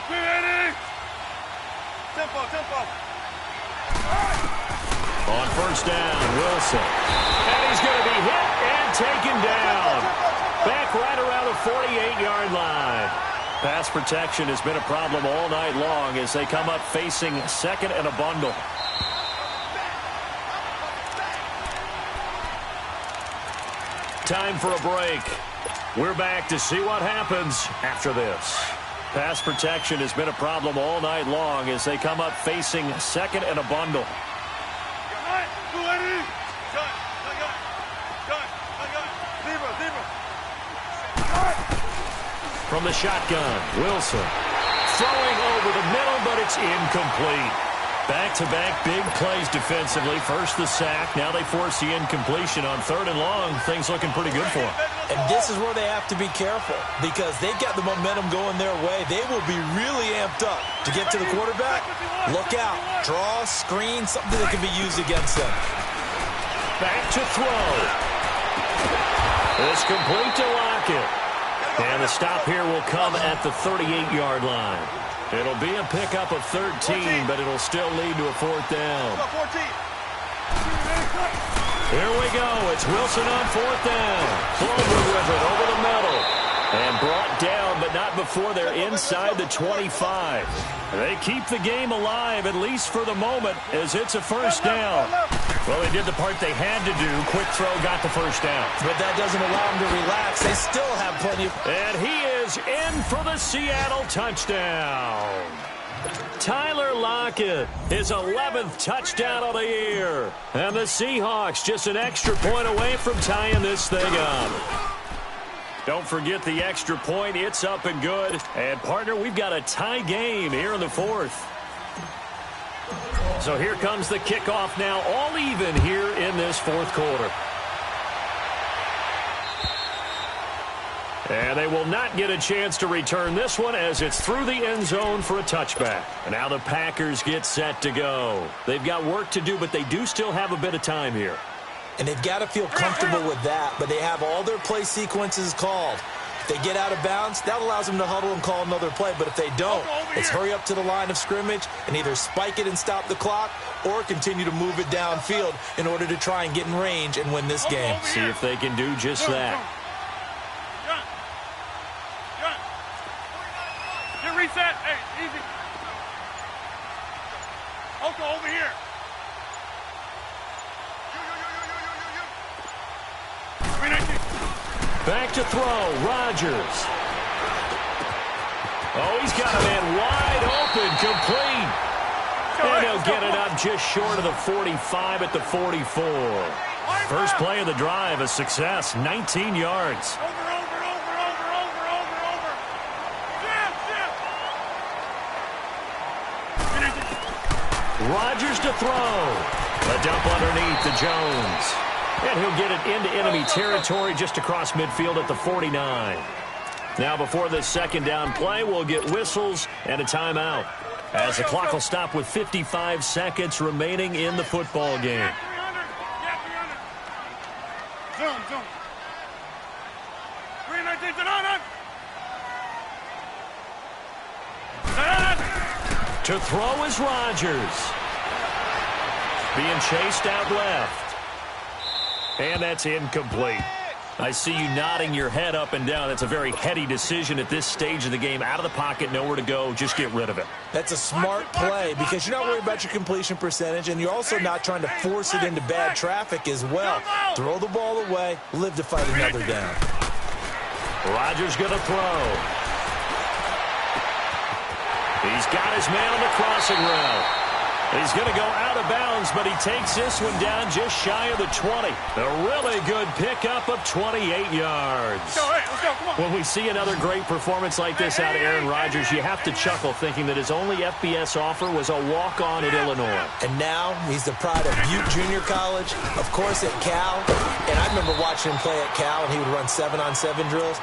Hey. Tempo. On 1st down, Wilson. And he's going to be hit and taken down. Back right around the 48-yard line. Pass protection has been a problem all night long as they come up facing 2nd and a bundle. Time for a break. We're back to see what happens after this. Pass protection has been a problem all night long as they come up facing 2nd and a bundle. From the shotgun, Wilson. Throwing over the middle, but it's incomplete. Back-to-back big plays defensively. First the sack. Now they force the incompletion on 3rd and long. Things looking pretty good for them. And this is where they have to be careful because they've got the momentum going their way. They will be really amped up to get to the quarterback. Look out. Draw, screen, something that can be used against them. Back to throw. It's complete to Lockett. And the stop here will come at the 38-yard line. It'll be a pickup of 13, but it'll still lead to a 4th down. Here we go. It's Wilson on 4th down. Clover with it over the middle. And brought down, but not before they're inside the 25. They keep the game alive, at least for the moment, as it's a 1st down. Well, they did the part they had to do. Quick throw got the 1st down. But that doesn't allow them to relax. They still have plenty of... And he is in for the Seattle touchdown. Tyler Lockett, his 11th touchdown of the year. And the Seahawks just an extra point away from tying this thing up. Don't forget the extra point. It's up and good. And, partner, we've got a tie game here in the fourth. So here comes the kickoff now, all even here in this fourth quarter. And they will not get a chance to return this one as it's through the end zone for a touchback. And now the Packers get set to go. They've got work to do, but they do still have a bit of time here. And they've got to feel comfortable with that, but they have all their play sequences called. If they get out of bounds, that allows them to huddle and call another play. But if they don't, it's hurry up to the line of scrimmage and either spike it and stop the clock or continue to move it downfield in order to try and get in range and win this game. See if they can do just that. Get reset. Hey, easy. Oko, over here. Back to throw, Rodgers. Oh, he's got a man wide open, complete. And he'll get it up just short of the 45 at the 44. First play of the drive, a success, 19 yards. Over. Rodgers to throw. A dump underneath to Jones. And he'll get it into enemy territory just across midfield at the 49. Now before this second down play, we'll get whistles and a timeout, as the clock will stop with 55 seconds remaining in the football game. Zoom. 319, To throw is Rodgers. Being chased out left. And that's incomplete. I see you nodding your head up and down. That's a very heady decision at this stage of the game. Out of the pocket, nowhere to go. Just get rid of it. That's a smart play because you're not worried about your completion percentage, and you're also not trying to force it into bad traffic as well. Throw the ball away, live to fight another down. Rodgers going to throw. He's got his man on the crossing route. He's going to go out of bounds, but he takes this one down just shy of the 20. A really good pickup of 28 yards. Let's go, come on. When we see another great performance like this out of Aaron Rodgers, you have to chuckle thinking that his only FBS offer was a walk-on at Illinois. And now he's the pride of Butte Junior College, of course at Cal. And I remember watching him play at Cal, and he would run 7-on-7 drills.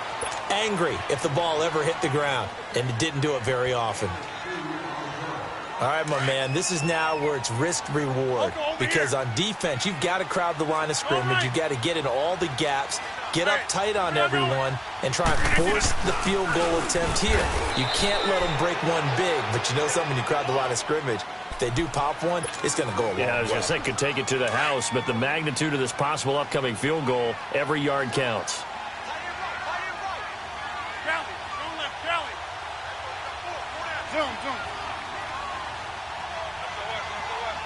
Angry if the ball ever hit the ground, and it didn't do it very often. All right, my man, this is now where it's risk-reward, because on defense, you've got to crowd the line of scrimmage. You've got to get in all the gaps, get up tight on everyone, and try and force the field goal attempt here. You can't let them break one big, but you know something, you crowd the line of scrimmage. If they do pop one, it's going to go a long way. Yeah, I was going to say, could take it to the house, but the magnitude of this possible upcoming field goal, every yard counts. Zoom.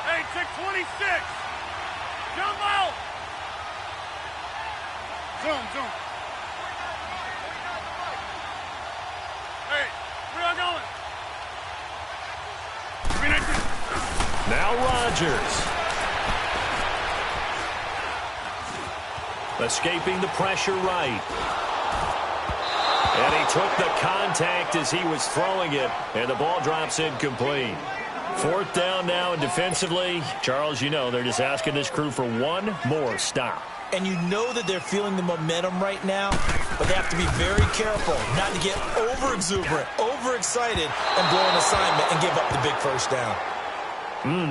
Hey, 626. Jump out. Zoom. Hey, where are you going? Now Rodgers. Escaping the pressure right. And he took the contact as he was throwing it, and the ball drops incomplete. Fourth down now, and defensively, Charles, you know, they're just asking this crew for one more stop. And you know that they're feeling the momentum right now, but they have to be very careful not to get over-exuberant, overexcited, and blow an assignment and give up the big first down.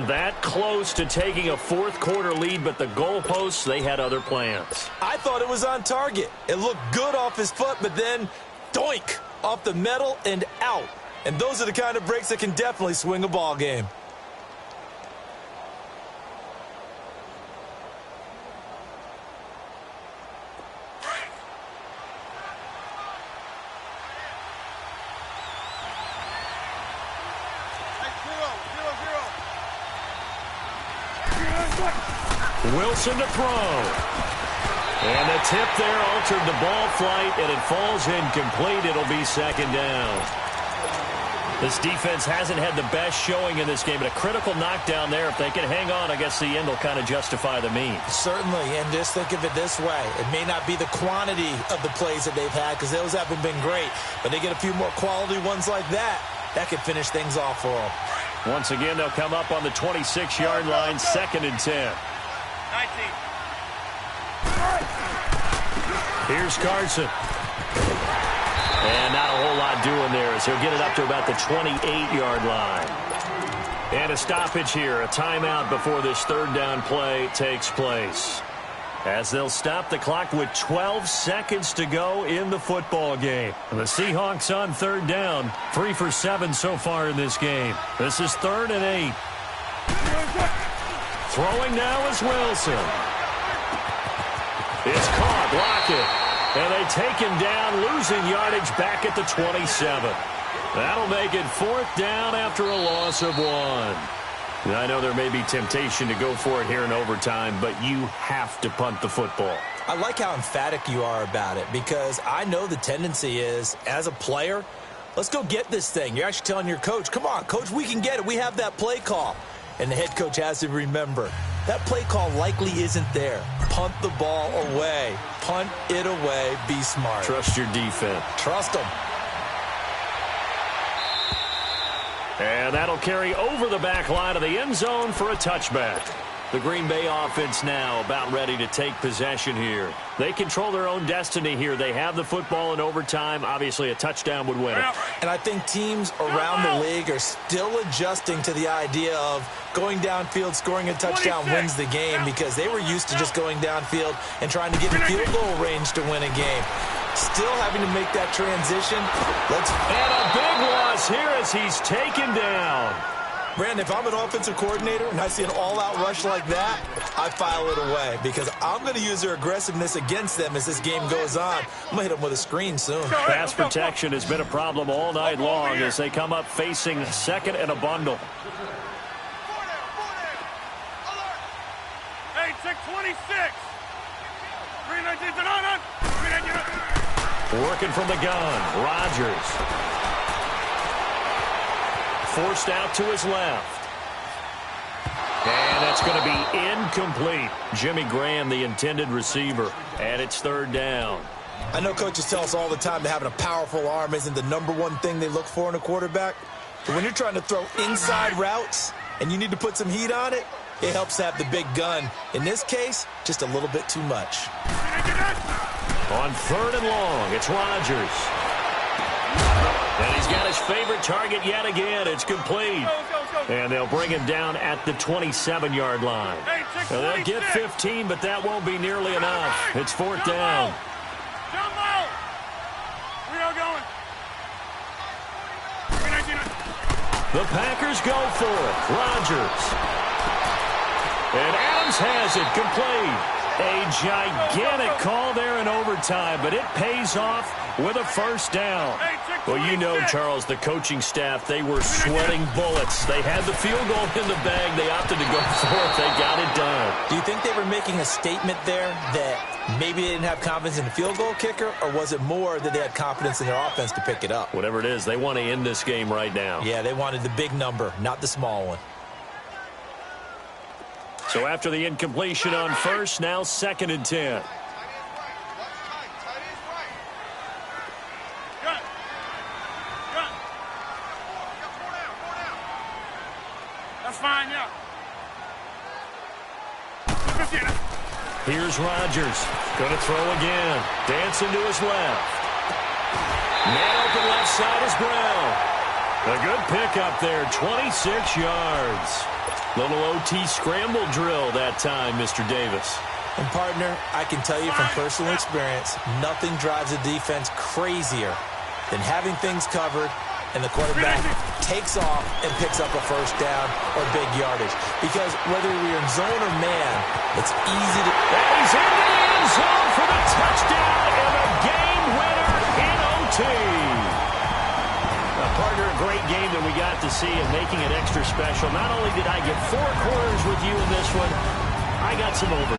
That close to taking a fourth quarter lead, but the goalposts, they had other plans. I thought it was on target. It looked good off his foot, but then, doink, off the metal and out. And those are the kind of breaks that can definitely swing a ball game. Wilson to throw. And the tip there altered the ball flight, and it falls incomplete. It'll be second down. This defense hasn't had the best showing in this game, but a critical knockdown there. If they can hang on, I guess the end will kind of justify the means. Certainly, and just think of it this way. It may not be the quantity of the plays that they've had because those haven't been great, but they get a few more quality ones like that. That could finish things off for them. Once again, they'll come up on the 26-yard line, 2nd and 10. 19. Here's Carson. And not a whole lot doing there as he'll get it up to about the 28-yard line. And a stoppage here, a timeout before this 3rd down play takes place. As they'll stop the clock with 12 seconds to go in the football game. The Seahawks on 3rd down, 3 for 7 so far in this game. This is 3rd and 8. Throwing now is Wilson. It's caught, Lockett. And they take him down, losing yardage back at the 27. That'll make it 4th down after a loss of 1. I know there may be temptation to go for it here in overtime, but you have to punt the football. I like how emphatic you are about it because I know the tendency is, as a player, let's go get this thing. You're actually telling your coach, come on, coach, we can get it. We have that play call. And the head coach has to remember, that play call likely isn't there. Punt the ball away. Punt it away. Be smart. Trust your defense. Trust them. And that'll carry over the back line of the end zone for a touchback. The Green Bay offense now about ready to take possession here. They control their own destiny here. They have the football in overtime. Obviously, a touchdown would win it. And I think teams around the league are still adjusting to the idea of going downfield, scoring a touchdown wins the game because they were used to just going downfield and trying to get in field goal range to win a game. Still having to make that transition. And a big loss here as he's taken down. Brandon, if I'm an offensive coordinator and I see an all-out rush like that, I file it away because I'm going to use their aggressiveness against them as this game goes on. I'm going to hit them with a screen soon. Pass protection has been a problem all night long as they come up facing 2nd and a bundle. Hey, 626. 319. Working from the gun, Rodgers. Forced out to his left. And that's going to be incomplete. Jimmy Graham, the intended receiver. And it's 3rd down. I know coaches tell us all the time that having a powerful arm isn't the #1 thing they look for in a quarterback. But when you're trying to throw inside routes and you need to put some heat on it, it helps to have the big gun. In this case, just a little bit too much. On 3rd and long, it's Rodgers. And he's got his favorite target yet again. It's complete. And they'll bring him down at the 27-yard line. Now, they'll get 15, but that won't be nearly enough. It's 4th down. Jump out. We are going. The Packers go for it. Rodgers. And Adams has it complete. A gigantic call there in overtime, but it pays off with a 1st down. Well, you know, Charles, the coaching staff, they were sweating bullets. They had the field goal in the bag. They opted to go for it. They got it done. Do you think they were making a statement there that maybe they didn't have confidence in the field goal kicker, or was it more that they had confidence in their offense to pick it up? Whatever it is, they want to end this game right now. Yeah, they wanted the big number, not the small one. So after the incompletion on 1st, now 2nd and 10. That's fine, yeah. Here's Rodgers. Going to throw again. Dancing to his left. Man open left side is Brown. A good pickup there, 26 yards. Little OT scramble drill that time, Mr. Davis. And, partner, I can tell you from personal experience, nothing drives a defense crazier than having things covered and the quarterback takes off and picks up a 1st down or big yardage. Because whether you're in zone or man, it's easy to... And he's in the end zone for the touchdown and a game winner in OT. Partner, a great game that we got to see and making it extra special. Not only did I get 4 quarters with you in this one, I got some over.